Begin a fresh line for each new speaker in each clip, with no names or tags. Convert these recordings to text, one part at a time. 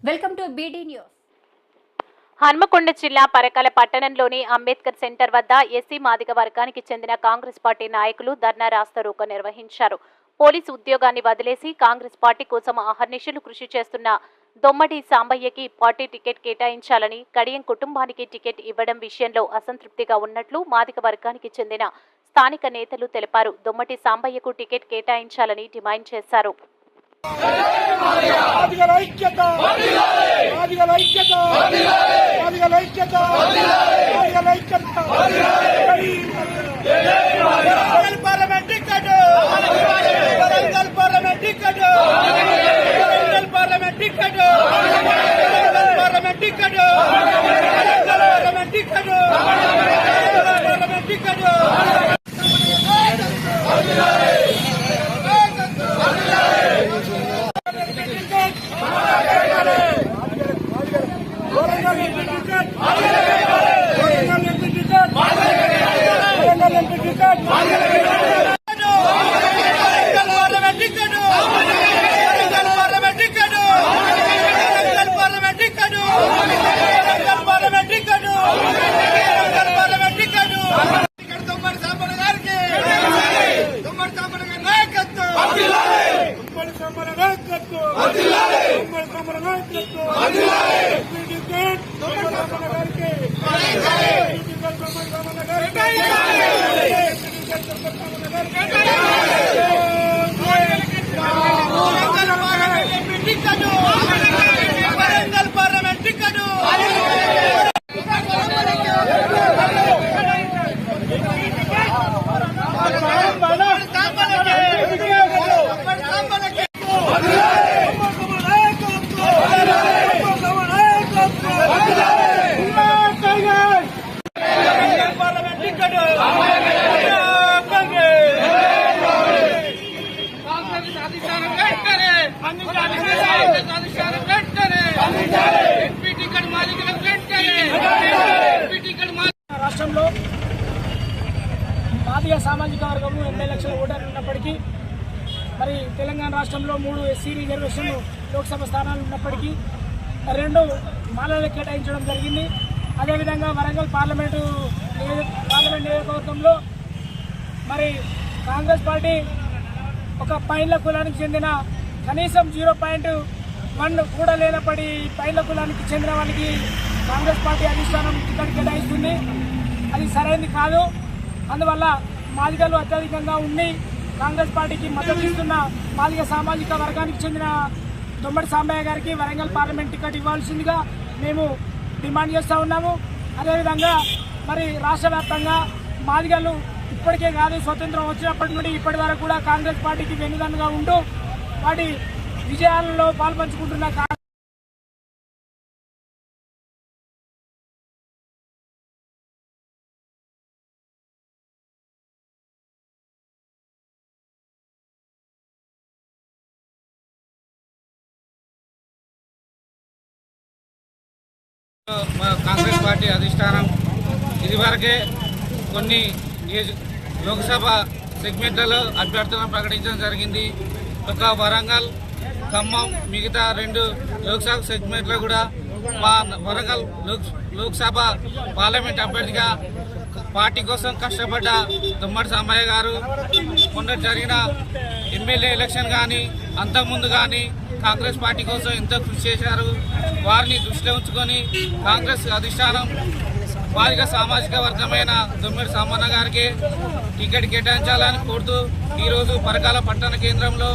Welcome to beedi news.
Hanamkonda జిల్లా పరకాల పట్టణంలోని Ambedkar centre వద్ద ఎస్సీ మాదిగ వర్గానికి చెందిన కాంగ్రెస్ పార్టీ నాయకులు ధర్నా రాస్తారోకో నిర్వహించారు. పోలీసు ఉద్యోగాన్ని వదిలేసి కాంగ్రెస్ పార్టీ కోసం అహర్నిశలు కృషి చేస్తున్న దొమ్మటి సాంబయ్యకి పార్టీ టికెట్ కేటాయించాలని, కడియం కుటుంబానికి టికెట్ ఇవ్వడం విషయంలో అసంతృప్తిగా ఉన్నట్లు మాదిగ వర్గానికి చెందిన స్థానిక నేతలు తెలిపారు. దొమ్మటి సాంబయ్యకు టికెట్ కేటాయించాలని డిమాండ్ చేశారు.
రాష్ట్రంలో మాదిగ సామాజిక వర్గము 80 లక్షల ఓటర్లు ఉన్నప్పటికీ, మరి తెలంగాణ రాష్ట్రంలో 3 ఎస్సీ రిజర్వేషన్ లోక్సభ స్థానాలు ఉన్నప్పటికీ 2 మాలలకు కేటాయించడం జరిగింది. అదేవిధంగా వరంగల్ పార్లమెంట్ నియోజకవర్గంలో మరి కాంగ్రెస్ పార్టీ ఒక పైన్ల కులానికి చెందిన కనీసం 0.1 కూడా లేనప్పటి పైన్ల కులానికి చెందిన వాళ్ళకి కాంగ్రెస్ పార్టీ అధిష్టానం టికెట్ కేటాయిస్తుంది. అది సరైనది కాదు. అందువల్ల మాదిగలు అత్యధికంగా ఉండి కాంగ్రెస్ పార్టీకి మద్దతు ఇస్తున్న మాదిగ సామాజిక వర్గానికి చెందిన దొమ్మటి సాంబయ్య గారికి వరంగల్ పార్లమెంట్ టికెట్ ఇవ్వాల్సిందిగా మేము డిమాండ్ చేస్తూ ఉన్నాము. అదేవిధంగా మరి రాష్ట్ర వ్యాప్తంగా మాదిగలు ఇప్పటికే కాదు, స్వతంత్రం వచ్చినప్పటి నుండి ఇప్పటి వరకు కూడా కాంగ్రెస్ పార్టీకి వెన్నుదన్నుగా ఉంటూ వాటి విజయాలలో పాల్పంచుకుంటున్న
కాంగ్రెస్ పార్టీ అధిష్టానం ఇదివరకే కొన్ని లోక్సభ సెగ్మెంట్లలో అభ్యర్థులను ప్రకటించడం జరిగింది. ఒక వరంగల్, ఖమ్మం, మిగతా 2 లోక్సభ సెగ్మెంట్లో కూడా మా వరంగల్ లోక్సభ పార్లమెంట్ అభ్యర్థిగా పార్టీ కోసం కష్టపడ్డ దొమ్మటి సాంబయ్య గారు మొన్న జరిగిన ఎమ్మెల్యే ఎలక్షన్ కానీ అంతకుముందు కానీ కాంగ్రెస్ పార్టీ కోసం ఎంతో కృషి చేశారు. వారిని దృష్టిలో ఉంచుకొని కాంగ్రెస్ అధిష్టానం మాదిగ సామాజిక వర్గమైన దొమ్మటి సాంబన్న గారికి టికెట్ కేటాయించాలని కోరుతూ ఈరోజు పరకాల పట్టణ కేంద్రంలో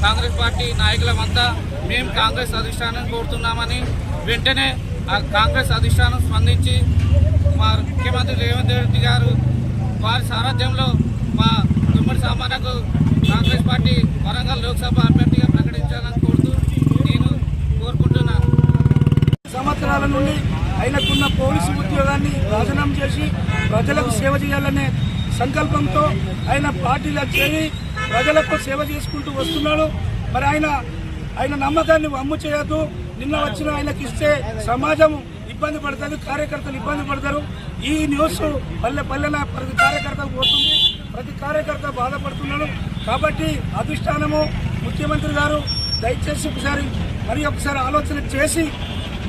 కాంగ్రెస్ పార్టీ నాయకులమంతా మేము కాంగ్రెస్ అధిష్టానం కోరుతున్నామని, వెంటనే ఆ కాంగ్రెస్ అధిష్టానం స్పందించి మా ముఖ్యమంత్రి రేవంత్ రెడ్డి గారు వారి సారథ్యంలో మా దొమ్మటి సాంబన్నకు కాంగ్రెస్ పార్టీ వరంగల్ లోక్సభ అభ్యర్థిగా ప్రకటించాలని కోరుతూ నేను కోరుకుంటున్నాను.
సంవత్సరాల నుండి ఆయనకున్న పోలీసు ఉద్యోగాన్ని రాజీనామా చేసి ప్రజలకు సేవ చేయాలనే సంకల్పంతో ఆయన పార్టీలో చేరి ప్రజలకు సేవ చేసుకుంటూ వస్తున్నాడు. మరి ఆయన నమ్మకాన్ని వమ్ము చేయొద్దు. నిన్న వచ్చిన ఆయనకి ఇస్తే సమాజం ఇబ్బంది పడుతుంది, కార్యకర్తలు ఇబ్బంది పడతారు. ఈ న్యూస్ పల్లె పల్లెన ప్రతి కార్యకర్తకు పోతుంది, ప్రతి కార్యకర్త బాధపడుతున్నాడు. కాబట్టి అధిష్టానము, ముఖ్యమంత్రి గారు దయచేసి ఒకసారి ఆలోచన చేసి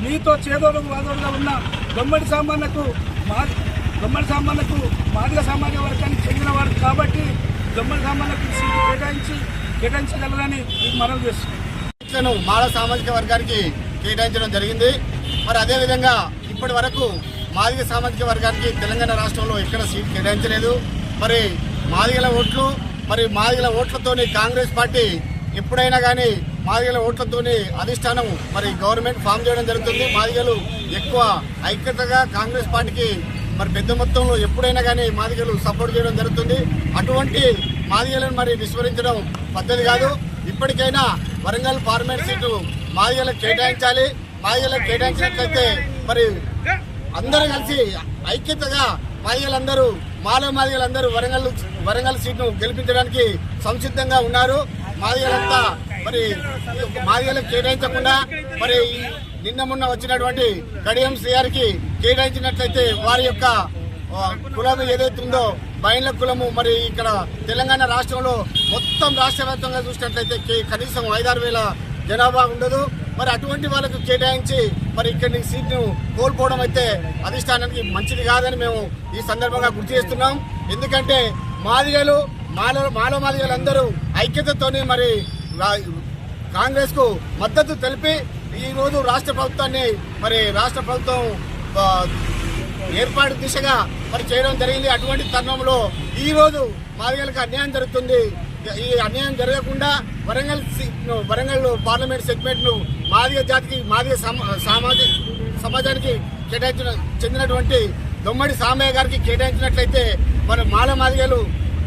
మీతో చేదోడు వాదోడుగా ఉన్న దొమ్మడి సామాన్లకు మాదిగ సామాన్య వర్గానికి చెందిన వారు కాబట్టి దొమ్మడి సామాన్లకు సీటు కేటాయించగలరని మీకు మనవి చేస్తున్నాను.
మాల సామాజిక వర్గానికి కేటాయించడం జరిగింది. మరి అదేవిధంగా ఇప్పటి వరకు మాదిగ సామాజిక వర్గానికి తెలంగాణ రాష్ట్రంలో ఎక్కడ సీట్ కేటాయించలేదు. మరి మాదిగల ఓట్లతోని కాంగ్రెస్ పార్టీ ఎప్పుడైనా కానీ మాదిగల ఓట్లతోని అధిష్టానం మరి గవర్నమెంట్ ఫామ్ చేయడం జరుగుతుంది. మాదిగలు ఎక్కువ ఐక్యతగా కాంగ్రెస్ పార్టీకి మరి పెద్ద మొత్తంలో ఎప్పుడైనా కానీ మాదిగలు సపోర్ట్ చేయడం జరుగుతుంది. అటువంటి మాదిగలను మరి విస్మరించడం పద్ధతి కాదు. ఇప్పటికైనా వరంగల్ పార్లమెంట్ సీటు మాదిగలకు కేటాయించాలి. మాదిగలకు కేటాయించినట్లయితే మరి అందరూ కలిసి ఐక్యతగా మాదిగలందరూ వరంగల్ సీట్ను గెలిపించడానికి సంసిద్ధంగా ఉన్నారు. మాదిగలంతా మరి మాదిగలకు కేటాయించకుండా మరి నిన్న మొన్న వచ్చినటువంటి కడియం శ్రీఆర్కి కేటాయించినట్లయితే వారి యొక్క కులం ఏదైతే ఉందో బైండ్ల కులము మరి ఇక్కడ తెలంగాణ రాష్ట్రంలో మొత్తం రాష్ట్ర వ్యాప్తంగా చూసినట్లయితే కనీసం 5-6 వేల జనాభా ఉండదు. మరి అటువంటి వాళ్ళకు కేటాయించి మరి ఇక్కడి సీట్ను కోల్పోవడం అయితే అధిష్టానానికి మంచిది కాదని మేము ఈ సందర్భంగా గుర్తు చేస్తున్నాం. ఎందుకంటే మాదిగలందరూ ఐక్యతతోని మరి కాంగ్రెస్ కు మద్దతు తెలిపి ఈ రోజు రాష్ట్ర ప్రభుత్వం ఏర్పాటు దిశగా మరి చేయడం జరిగింది. అటువంటి తరుణంలో ఈ రోజు మాదిగలకు అన్యాయం జరుగుతుంది. ఈ అన్యాయం జరగకుండా వరంగల్ పార్లమెంట్ సెగ్మెంట్ ను మాదిగ సమాజానికి చెందినటువంటి దొమ్మడి సామయ్య గారికి కేటాయించినట్లయితే మరి మాదిగలు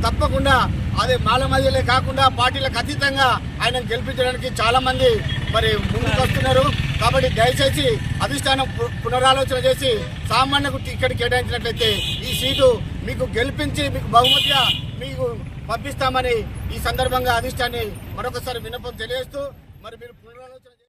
తప్పకుండా అదే మాదిగలే కాకుండా పార్టీలకు అతీతంగా ఆయన గెలిపించడానికి చాలా మంది మరి ముందుకు వస్తున్నారు. కాబట్టి దయచేసి అధిష్టానం పునరాలోచన చేసి సామాన్యకు టికెట్ కేటాయించినట్లయితే ఈ సీటు మీకు గెలిపించి మీకు బహుమతిగా మీకు పంపిస్తామని ఈ సందర్భంగా అధిష్టాన్ని మరొకసారి విన్నపం తెలియజేస్తూ మరి మీరు పునరాలోచన